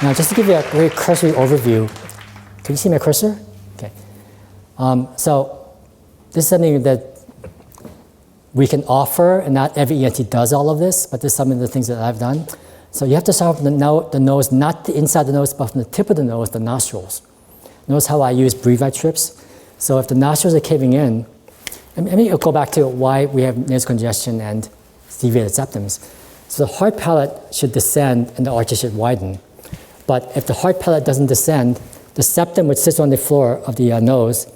Now, just to give you a very cursory overview, can you see my cursor? Okay. So this is something that we can offer, and not every ENT does all of this, but this is some of the things that I've done. So you have to start from the nose, not the inside the nose, but from the tip of the nose, the nostrils. Notice how I use breathe-out strips. So if the nostrils are caving in, and let me go back to why we have nasal congestion and deviated septums. So the hard palate should descend and the arches should widen. But if the hard palate doesn't descend, the septum, which sits on the floor of the nose,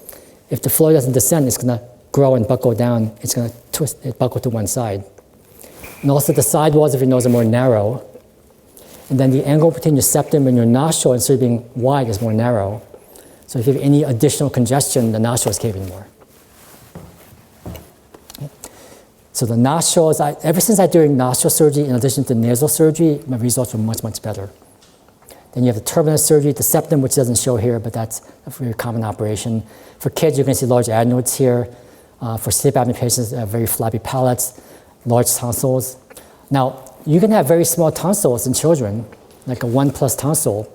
if the floor doesn't descend, it's going to grow and buckle down. It's going to twist, it buckle to one side. And also the side walls of your nose are more narrow. And then the angle between your septum and your nostril, instead of being wide, is more narrow. So if you have any additional congestion, the nostril is caving more. So the nostrils, ever since I did doing nostril surgery in addition to nasal surgery, my results were much, much better. Then you have the turbinate surgery, the septum, which doesn't show here, but that's a very common operation. For kids, you can see large adenoids here. For sleep apnea patients, very flappy palates, large tonsils. Now, you can have very small tonsils in children, like a 1+ tonsil,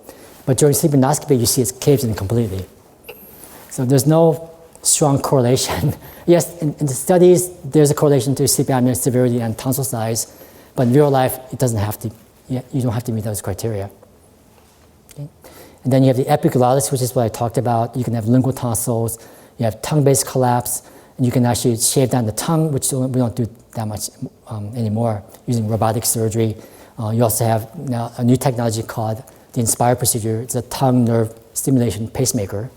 but during sleep endoscopy, you see it caves in completely. So there's no strong correlation. Yes, in the studies, there's a correlation to sleep apnea severity and tonsil size, but in real life, it doesn't have to, you don't have to meet those criteria. Okay. And then you have the epiglottis, which is what I talked about. You can have lingual tonsils, you have tongue-based collapse, and you can actually shave down the tongue, which we don't do that much anymore using robotic surgery. You also have now a new technology called the Inspire procedure. It's a tongue nerve stimulation pacemaker.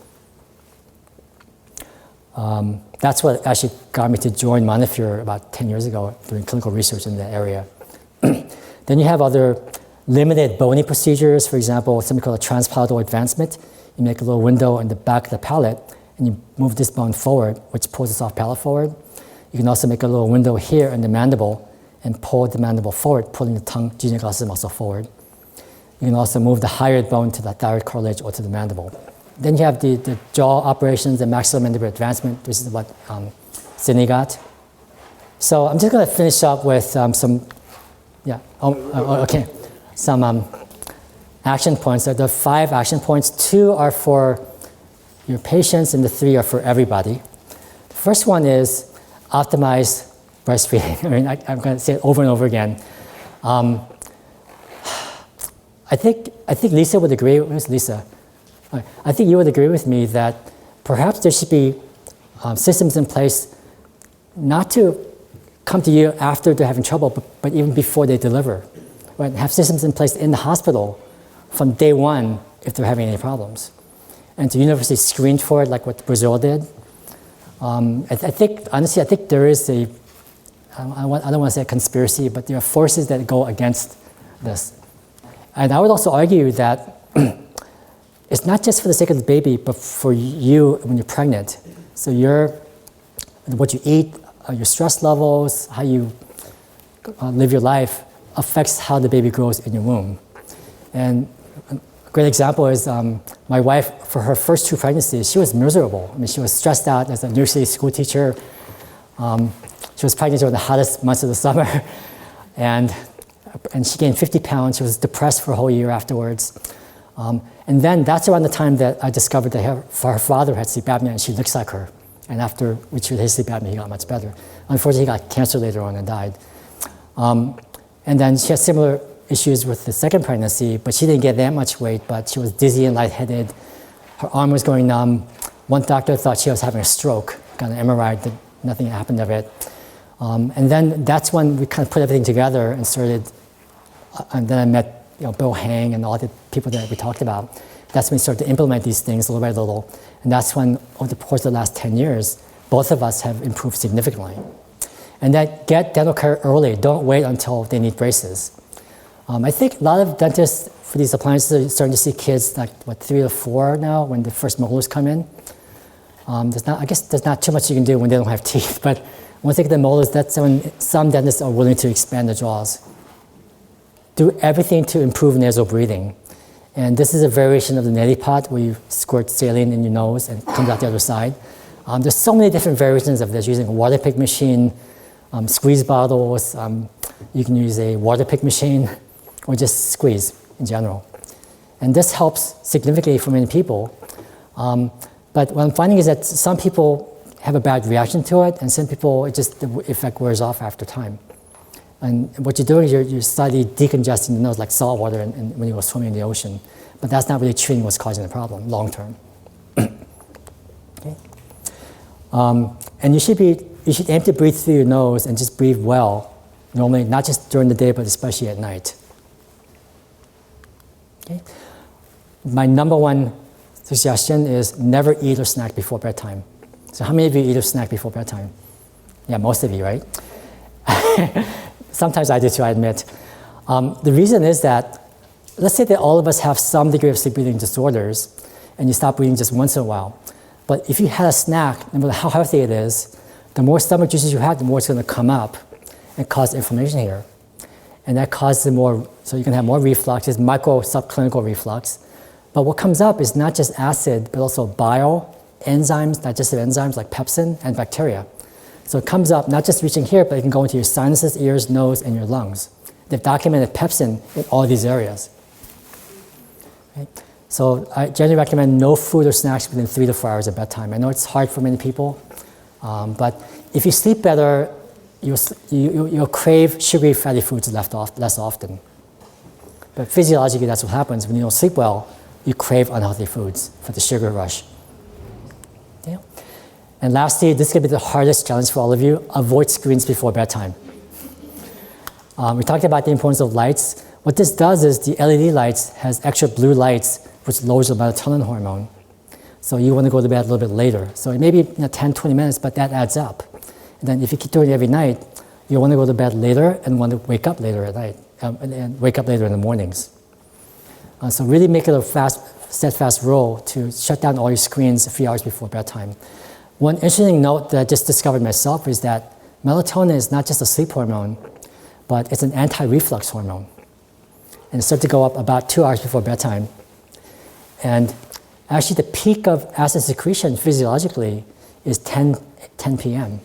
That's what actually got me to join Montefiore about 10 years ago, doing clinical research in that area. Then you have other limited bony procedures, for example, something called a transpalatal advancement. You make a little window in the back of the palate, and you move this bone forward, which pulls the soft palate forward. You can also make a little window here in the mandible and pull the mandible forward, pulling the tongue genioglossus muscle forward. You can also move the hyoid bone to the thyroid cartilage or to the mandible. Then you have the jaw operations and maxillomandibular advancement, which is what Sydney got. So I'm just going to finish up with some action points. So there are 5 action points. 2 are for your patients, and the 3 are for everybody. The first one is optimize breastfeeding. I mean, I'm going to say it over and over again. I think Lisa would agree. Where's Lisa? I think you would agree with me that perhaps there should be systems in place not to come to you after they're having trouble, but even before they deliver. Right? Have systems in place in the hospital from day one if they're having any problems. And to universally screen for it like what Brazil did. I think, honestly, I think there is a, I don't want to say a conspiracy, but there are forces that go against this. And I would also argue that it's not just for the sake of the baby, but for you when you're pregnant. So what you eat, your stress levels, how you live your life affects how the baby grows in your womb. And a great example is my wife, for her first 2 pregnancies, she was miserable. I mean, she was stressed out as a nursery school teacher. She was pregnant during the hottest months of the summer. And she gained 50 pounds. She was depressed for a whole year afterwards. And then that's around the time that I discovered that her father had sleep apnea, and she looks like her. And after we treated his sleep apnea, he got much better. Unfortunately, he got cancer later on and died. And then she had similar issues with the second pregnancy, but she didn't get that much weight, but she was dizzy and lightheaded. Her arm was going numb. One doctor thought she was having a stroke, got an MRI, nothing happened of it. And then that's when we kind of put everything together and started, and then I met Bill Hang and all the people that we talked about. That's when we started to implement these things little by little. And that's when, over the course of the last 10 years, both of us have improved significantly. And that get dental care early. Don't wait until they need braces. I think a lot of dentists for these appliances are starting to see kids like, 3 to 4 now when the first molars come in. I guess there's not too much you can do when they don't have teeth, but once they get the molars, that's when some dentists are willing to expand the jaws. Do everything to improve nasal breathing. And this is a variation of the neti pot where you squirt saline in your nose and comes out the other side. There's so many different variations of this, using a water pick machine, squeeze bottles. You can use a water pick machine or just squeeze in general. And this helps significantly for many people. But what I'm finding is that some people have a bad reaction to it, and some people, the effect wears off after time. And what you're doing is you're slightly decongesting the nose like salt water when you go swimming in the ocean. But that's not really treating what's causing the problem long term. Okay? And you should aim to breathe through your nose and just breathe well, normally, not just during the day, but especially at night. Okay? My number one suggestion is never eat or snack before bedtime. So how many of you eat or snack before bedtime? Yeah, most of you, right? Sometimes I do too, I admit. The reason is that, let's say that all of us have some degree of sleep breathing disorders, and you stop breathing just once in a while. But if you had a snack, no matter how healthy it is, the more stomach juices you have, the more it's going to come up and cause inflammation here. And that causes more, so you can have more reflux, it's micro subclinical reflux. But what comes up is not just acid, but also bile, enzymes, digestive enzymes like pepsin, and bacteria. So it comes up not just reaching here, but it can go into your sinuses, ears, nose, and your lungs. They've documented pepsin in all these areas. Okay? So I generally recommend no food or snacks within 3 to 4 hours of bedtime. I know it's hard for many people, but if you sleep better, you'll crave sugary, fatty foods less often. But physiologically, that's what happens. When you don't sleep well, you crave unhealthy foods for the sugar rush. Yeah. And lastly, this is going to be the hardest challenge for all of you. Avoid screens before bedtime. We talked about the importance of lights. What this does is the LED lights has extra blue lights, which lowers the melatonin hormone. So you want to go to bed a little bit later. So it may be 10, 20 minutes, but that adds up. And then if you keep doing it every night, you want to go to bed later and want to wake up later at night, and wake up later in the mornings. So really make it a steadfast rule to shut down all your screens a few hours before bedtime. One interesting note that I just discovered myself is that melatonin is not just a sleep hormone, but it's an anti-reflux hormone. And it starts to go up about 2 hours before bedtime. And actually the peak of acid secretion physiologically is 10 p.m.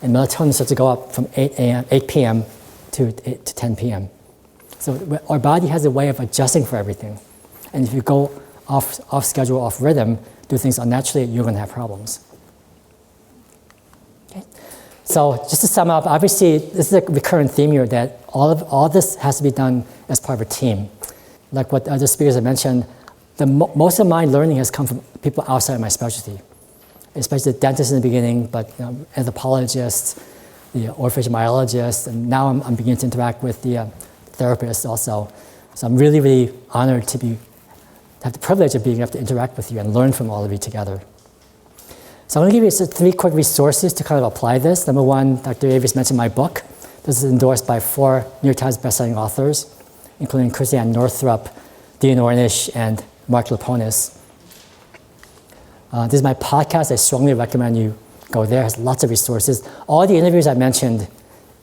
And melatonin starts to go up from 8 p.m. to 10 p.m. So our body has a way of adjusting for everything. And if you go off schedule, off rhythm, do things unnaturally, you're going to have problems. Okay? So just to sum up, obviously this is a recurrent theme here that all this has to be done as part of a team. Like what other speakers have mentioned, most of my learning has come from people outside of my specialty, especially the dentists in the beginning, but anthropologists, the orthopedic myologists, and now I'm beginning to interact with the therapists also. So I'm really, really honored to have the privilege of being able to interact with you and learn from all of you together. So I'm going to give you 3 quick resources to kind of apply this. Number 1, Dr. Davis mentioned my book. This is endorsed by 4 New York Times bestselling authors, including Christiane Northrup, Dean Ornish, and Mark Leponis. This is my podcast. I strongly recommend you go there. It has lots of resources. All the interviews I mentioned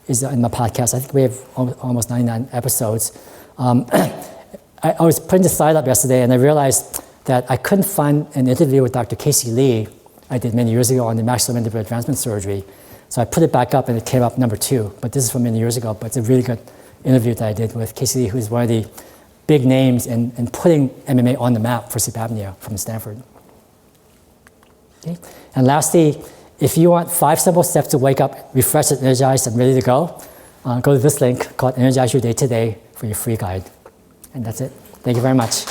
is in my podcast. I think we have almost 99 episodes. I was putting the slide up yesterday, and I realized that I couldn't find an interview with Dr. Casey Lee I did many years ago on the maxillomandibular advancement surgery. So I put it back up, and it came up number 2. But this is from many years ago, but it's a really good interview that I did with Casey Lee, who's one of the big names in putting MMA on the map for sleep apnea from Stanford. Okay? And lastly, if you want 5 simple steps to wake up refreshed, energized, and ready to go, go to this link called Energize Your Day Today for your free guide. And that's it. Thank you very much.